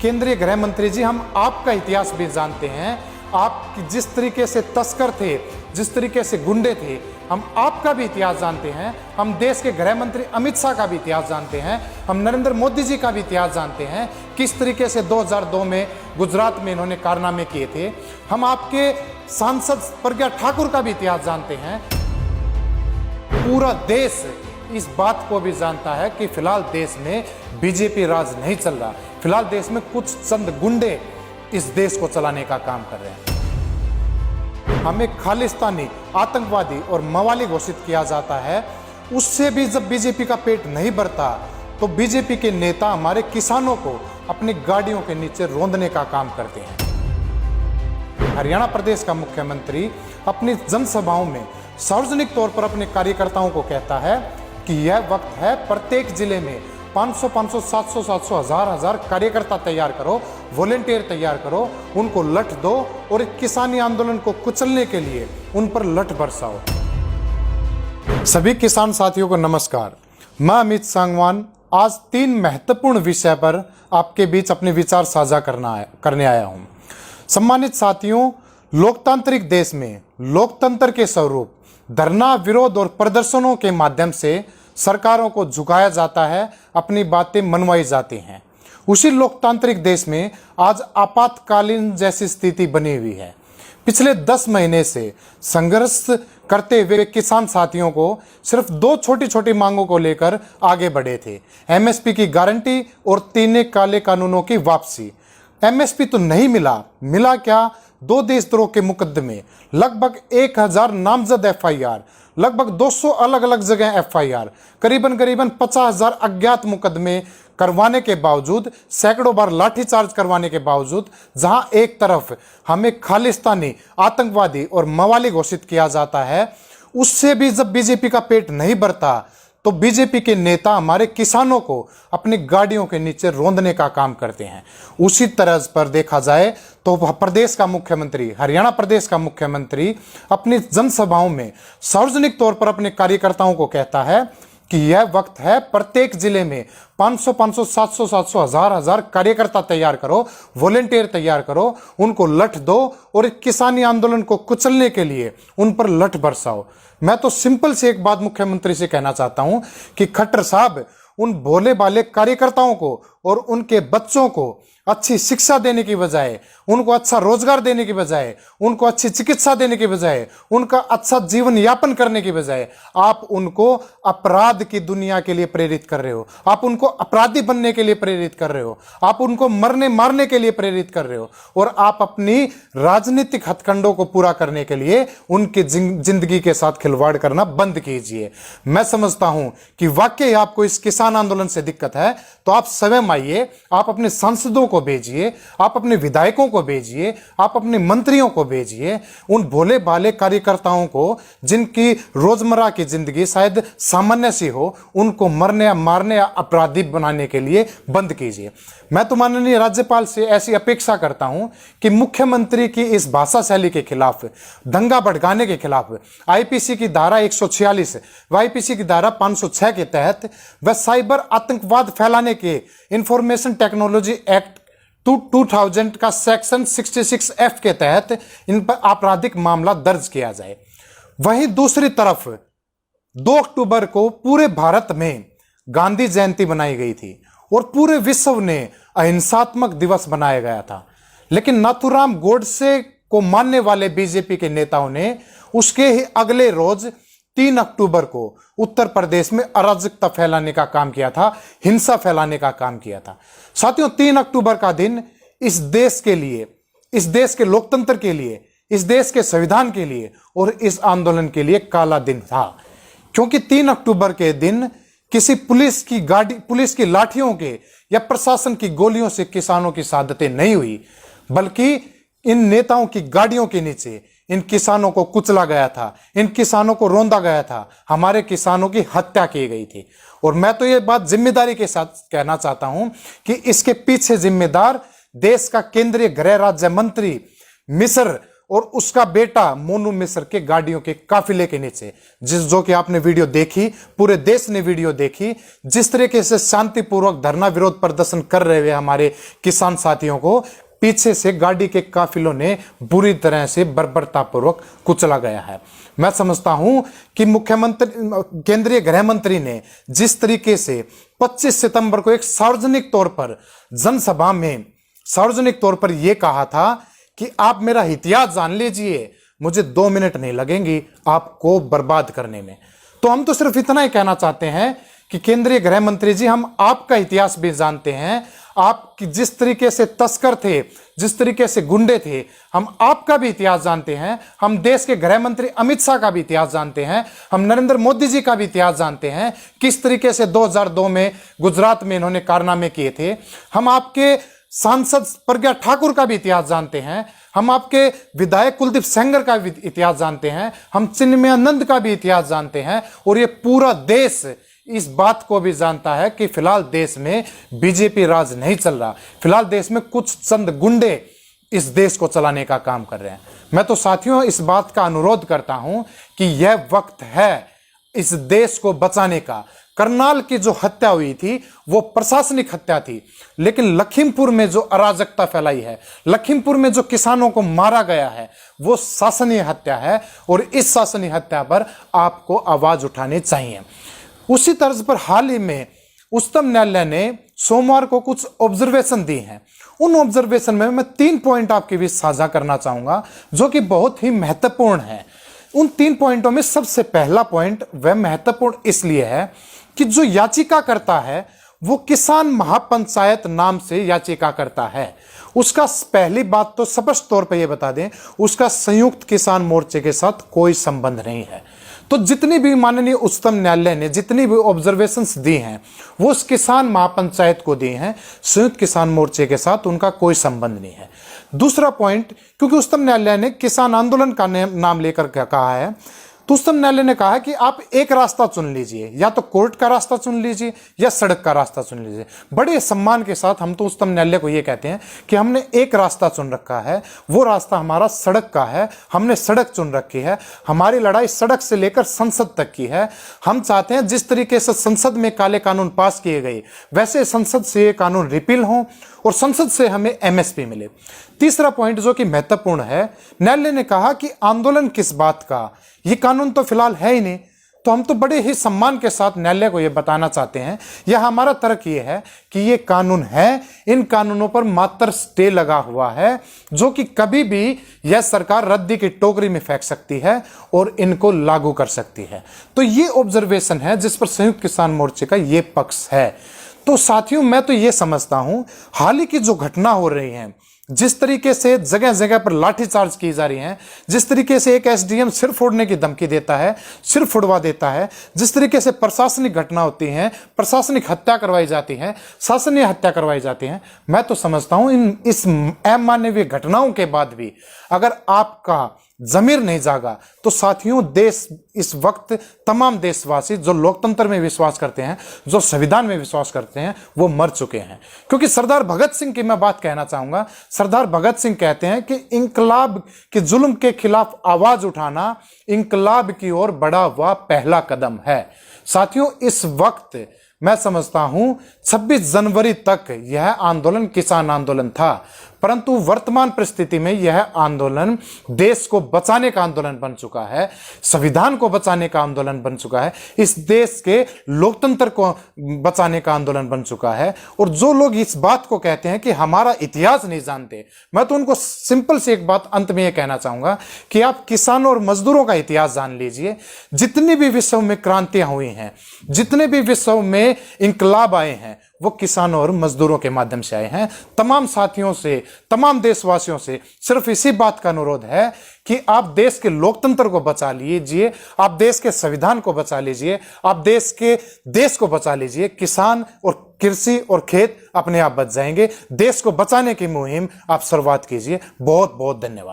केंद्रीय गृह मंत्री जी, हम आपका इतिहास भी जानते हैं। आप जिस तरीके से तस्कर थे, जिस तरीके से गुंडे थे, हम आपका भी इतिहास जानते हैं। हम देश के गृह मंत्री अमित शाह का भी इतिहास जानते हैं। हम नरेंद्र मोदी जी का भी इतिहास जानते हैं, किस तरीके से 2002 में गुजरात में इन्होंने कारनामे किए थे। हम आपके सांसद प्रज्ञा ठाकुर का भी इतिहास जानते हैं। पूरा देश इस बात को भी जानता है कि फिलहाल देश में बीजेपी राज नहीं चल रहा। फिलहाल देश में कुछ चंद गुंडे इस देश को चलाने का काम कर रहे हैं। हमें खालिस्तानी, आतंकवादी और मवाली घोषित किया जाता है। उससे भी जब बीजेपी का पेट नहीं भरता तो बीजेपी के नेता हमारे किसानों को अपनी गाड़ियों के नीचे रौंदने का काम करते हैं। हरियाणा प्रदेश का मुख्यमंत्री अपनी जनसभाओं में सार्वजनिक तौर पर अपने कार्यकर्ताओं को कहता है कि यह वक्त है, प्रत्येक जिले में 500, 700, 1000 कार्यकर्ता तैयार करो, वॉलेंटियर तैयार करो, उनको लठ दो और एक किसानी आंदोलन को कुचलने के लिए उन पर लठ बरसाओ। सभी किसान साथियों को नमस्कार। मैं अमित सांगवान आज 3 महत्वपूर्ण विषय पर आपके बीच अपने विचार साझा करने आया हूं। सम्मानित साथियों, लोकतांत्रिक देश में लोकतंत्र के स्वरूप धरना, विरोध और प्रदर्शनों के माध्यम से सरकारों को झुकाया जाता है, अपनी बातें मनवाई जाती हैं। उसी लोकतांत्रिक देश में आज आपातकालीन जैसी स्थिति बनी हुई है। पिछले 10 महीने से संघर्ष करते हुए किसान साथियों को सिर्फ 2 छोटी छोटी मांगों को लेकर आगे बढ़े थे। एमएसपी की गारंटी और 3 काले कानूनों की वापसी। एमएसपी तो नहीं मिला क्या? 2 देशद्रोह के मुकदमे, लगभग 1000 नामजद एफआईआर, लगभग 200 अलग अलग जगह एफआईआर, करीबन 50,000 अज्ञात मुकदमे करवाने के बावजूद, सैकड़ों बार लाठीचार्ज करवाने के बावजूद, जहां एक तरफ हमें खालिस्तानी, आतंकवादी और मवाली घोषित किया जाता है, उससे भी जब बीजेपी का पेट नहीं भरता तो बीजेपी के नेता हमारे किसानों को अपनी गाड़ियों के नीचे रौंदने का काम करते हैं। उसी तरह पर देखा जाए तो प्रदेश का मुख्यमंत्री, हरियाणा प्रदेश का मुख्यमंत्री अपनी जनसभाओं में सार्वजनिक तौर पर अपने कार्यकर्ताओं को कहता है कि यह वक्त है, प्रत्येक जिले में 500, 700, 1000 कार्यकर्ता तैयार करो, वॉलेंटियर तैयार करो, उनको लठ दो और एक किसानी आंदोलन को कुचलने के लिए उन पर लठ बरसाओ। मैं तो सिंपल से एक बात मुख्यमंत्री से कहना चाहता हूं कि खट्टर साहब, उन भोले भाले कार्यकर्ताओं को और उनके बच्चों को अच्छी शिक्षा देने की बजाय, उनको अच्छा रोजगार देने की बजाय, उनको अच्छी चिकित्सा देने की बजाय, उनका अच्छा जीवन यापन करने की बजाय आप उनको अपराध की दुनिया के लिए प्रेरित कर रहे हो। आप उनको अपराधी बनने के लिए प्रेरित कर रहे हो। आप उनको मरने मारने के लिए प्रेरित कर रहे हो और आप अपनी राजनीतिक हथकंडों को पूरा करने के लिए उनकी जिंदगी के साथ खिलवाड़ करना बंद कीजिए। मैं समझता हूं कि वाकई आपको इस किसान आंदोलन से दिक्कत है तो आप स्वयं आइए, आप अपने सांसदों को भेजिए, आप अपने विधायकों को भेजिए, आप अपने मंत्रियों को भेजिए, उन भोले भाले कार्यकर्ताओं को जिनकी रोजमर्रा की जिंदगी शायद सामान्य सी हो, उनको मरने या मारने या अपराधी बनाने के लिए बंद कीजिए। मैं तो माननीय राज्यपाल से ऐसी अपेक्षा करता हूं कि मुख्यमंत्री की इस भाषा शैली के खिलाफ, दंगा भड़काने के खिलाफ आईपीसी की धारा 146 व आईपीसी की धारा 506 के तहत व साइबर आतंकवाद फैलाने के इंफॉर्मेशन टेक्नोलॉजी एक्ट 2000 का सेक्शन 66F के तहत इन पर आपराधिक मामला दर्ज किया जाए। वहीं दूसरी तरफ 2 अक्टूबर को पूरे भारत में गांधी जयंती बनाई गई थी और पूरे विश्व ने अहिंसात्मक दिवस बनाया गया था, लेकिन नाथूराम गोडसे को मानने वाले बीजेपी के नेताओं ने उसके ही अगले रोज 3 अक्टूबर को उत्तर प्रदेश में अराजकता फैलाने का काम किया था, हिंसा फैलाने का काम किया था। साथियों, 3 अक्टूबर का दिन इस देश के लिए, इस देश के लोकतंत्र के लिए, इस देश के संविधान के लिए और इस आंदोलन के लिए काला दिन था, क्योंकि 3 अक्टूबर के दिन किसी पुलिस की लाठियों के या प्रशासन की गोलियों से किसानों की शहादतें नहीं हुई, बल्कि इन नेताओं की गाड़ियों के नीचे इन किसानों को कुचला गया था, इन किसानों को रौंदा गया था, हमारे किसानों की हत्या की गई थी। और मैं तो ये बात जिम्मेदारी के साथ कहना चाहता हूं कि इसके पीछे जिम्मेदार देश का केंद्रीय गृह राज्य मंत्री मिश्र और उसका बेटा मोनू मिश्र के गाड़ियों के काफिले के नीचे, जो कि आपने वीडियो देखी, पूरे देश ने वीडियो देखी, जिस तरीके से शांतिपूर्वक धरना विरोध प्रदर्शन कर रहे हुए हमारे किसान साथियों को पीछे से गाड़ी के काफिलों ने बुरी तरह से बर्बरतापूर्वक कुचला गया है। मैं समझता हूं कि मुख्यमंत्री, केंद्रीय गृह मंत्री ने जिस तरीके से 25 सितंबर को एक सार्वजनिक तौर पर जनसभा में सार्वजनिक तौर पर यह कहा था कि आप मेरा इतिहास जान लीजिए, मुझे 2 मिनट नहीं लगेंगी आपको बर्बाद करने में। तो हम तो सिर्फ इतना ही कहना चाहते हैं कि केंद्रीय गृह मंत्री जी, हम आपका इतिहास भी जानते हैं। आप जिस तरीके से तस्कर थे, जिस तरीके से गुंडे थे, हम आपका भी इतिहास जानते हैं। हम देश के गृह मंत्री अमित शाह का भी इतिहास जानते हैं। हम नरेंद्र मोदी जी का भी इतिहास जानते हैं, किस तरीके से 2002 में गुजरात में इन्होंने कारनामे किए थे। हम आपके सांसद प्रज्ञा ठाकुर का भी इतिहास जानते हैं। हम आपके विधायक कुलदीप सेंगर का भी इतिहास जानते हैं। हम चिन्मयानंद का भी इतिहास जानते हैं। और ये पूरा देश इस बात को भी जानता है कि फिलहाल देश में बीजेपी राज नहीं चल रहा, फिलहाल देश में कुछ चंद गुंडे इस देश को चलाने का काम कर रहे हैं। मैं तो साथियों इस बात का अनुरोध करता हूं कि यह वक्त है इस देश को बचाने का। करनाल की जो हत्या हुई थी वो प्रशासनिक हत्या थी, लेकिन लखीमपुर में जो अराजकता फैलाई है, लखीमपुर में जो किसानों को मारा गया है, वो शासनीय हत्या है। और इस शासनीय हत्या पर आपको आवाज उठानी चाहिए। उसी तर्ज पर हाल ही में उच्चतम न्यायालय ने सोमवार को कुछ ऑब्जर्वेशन दी हैं। उन ऑब्जर्वेशन में मैं 3 पॉइंट आपके बीच साझा करना चाहूंगा जो कि बहुत ही महत्वपूर्ण है। उन 3 पॉइंटों में सबसे पहला पॉइंट वह महत्वपूर्ण इसलिए है कि जो याचिका करता है वो किसान महापंचायत नाम से याचिका करता है। उसका पहली बात तो स्पष्ट तौर पर यह बता दें, उसका संयुक्त किसान मोर्चे के साथ कोई संबंध नहीं है। तो जितनी भी माननीय उच्चतम न्यायालय ने जितनी भी ऑब्जर्वेशंस दी हैं वो उस किसान महापंचायत को दी हैं, संयुक्त किसान मोर्चे के साथ उनका कोई संबंध नहीं है। दूसरा पॉइंट, क्योंकि उच्चतम न्यायालय ने किसान आंदोलन का नाम लेकर कहा है, तो उच्चतम न्यायालय ने कहा कि आप एक रास्ता चुन लीजिए, या तो कोर्ट का रास्ता चुन लीजिए या सड़क का रास्ता चुन लीजिए। बड़े सम्मान के साथ हम तो उच्चतम न्यायालय को यह कहते हैं कि हमने एक रास्ता चुन रखा है, वो रास्ता हमारा सड़क का है। हमने सड़क चुन रखी है, हमारी लड़ाई सड़क से लेकर संसद तक की है। हम चाहते हैं जिस तरीके से संसद में काले कानून पास किए गए वैसे संसद से ये कानून रिपील हो और संसद से हमें एमएसपी मिले। तीसरा पॉइंट जो कि महत्वपूर्ण है, न्यायालय ने कहा कि आंदोलन किस बात का, ये कानून तो फिलहाल है ही नहीं। तो हम तो बड़े ही सम्मान के साथ न्यायालय को यह बताना चाहते हैं, यह हमारा तर्क ये है कि ये कानून है, इन कानूनों पर मात्र स्टे लगा हुआ है जो कि कभी भी यह सरकार रद्दी की टोकरी में फेंक सकती है और इनको लागू कर सकती है। तो ये ऑब्जर्वेशन है जिस पर संयुक्त किसान मोर्चे का ये पक्ष है। तो साथियों मैं तो ये समझता हूं हाल ही की जो घटना हो रही है, जिस तरीके से जगह जगह पर लाठीचार्ज की जा रही है, जिस तरीके से एक एसडीएम सिर फोड़ने की धमकी देता है, सिर फोड़वा देता है, जिस तरीके से प्रशासनिक घटना होती है, प्रशासनिक हत्या करवाई जाती है, शासनीय हत्या करवाई जाती है, मैं तो समझता हूं इस अमानवीय घटनाओं के बाद भी अगर आपका जमीर नहीं जागा तो साथियों देश इस वक्त तमाम देशवासी जो लोकतंत्र में विश्वास करते हैं, जो संविधान में विश्वास करते हैं, वो मर चुके हैं। क्योंकि सरदार भगत सिंह की मैं बात कहना चाहूंगा। सरदार भगत सिंह कहते हैं कि इंकलाब के जुल्म के खिलाफ आवाज उठाना इंकलाब की ओर बढ़ा हुआ पहला कदम है। साथियों इस वक्त मैं समझता हूं 26 जनवरी तक यह आंदोलन किसान आंदोलन था, परंतु वर्तमान परिस्थिति में यह आंदोलन देश को बचाने का आंदोलन बन चुका है, संविधान को बचाने का आंदोलन बन चुका है, इस देश के लोकतंत्र को बचाने का आंदोलन बन चुका है। और जो लोग इस बात को कहते हैं कि हमारा इतिहास नहीं जानते, मैं तो उनको सिंपल सी एक बात अंत में यह कहना चाहूंगा कि आप किसानों और मजदूरों का इतिहास जान लीजिए। जितनी भी विश्व में क्रांतियां हुई हैं, जितने भी विश्व में इंकलाब आए हैं, वो किसानों और मजदूरों के माध्यम से आए हैं। तमाम साथियों से, तमाम देशवासियों से सिर्फ इसी बात का अनुरोध है कि आप देश के लोकतंत्र को बचा लीजिए, आप देश के संविधान को बचा लीजिए, आप देश को बचा लीजिए। किसान और कृषि और खेत अपने आप बच जाएंगे। देश को बचाने की मुहिम आप शुरुआत कीजिए। बहुत बहुत धन्यवाद।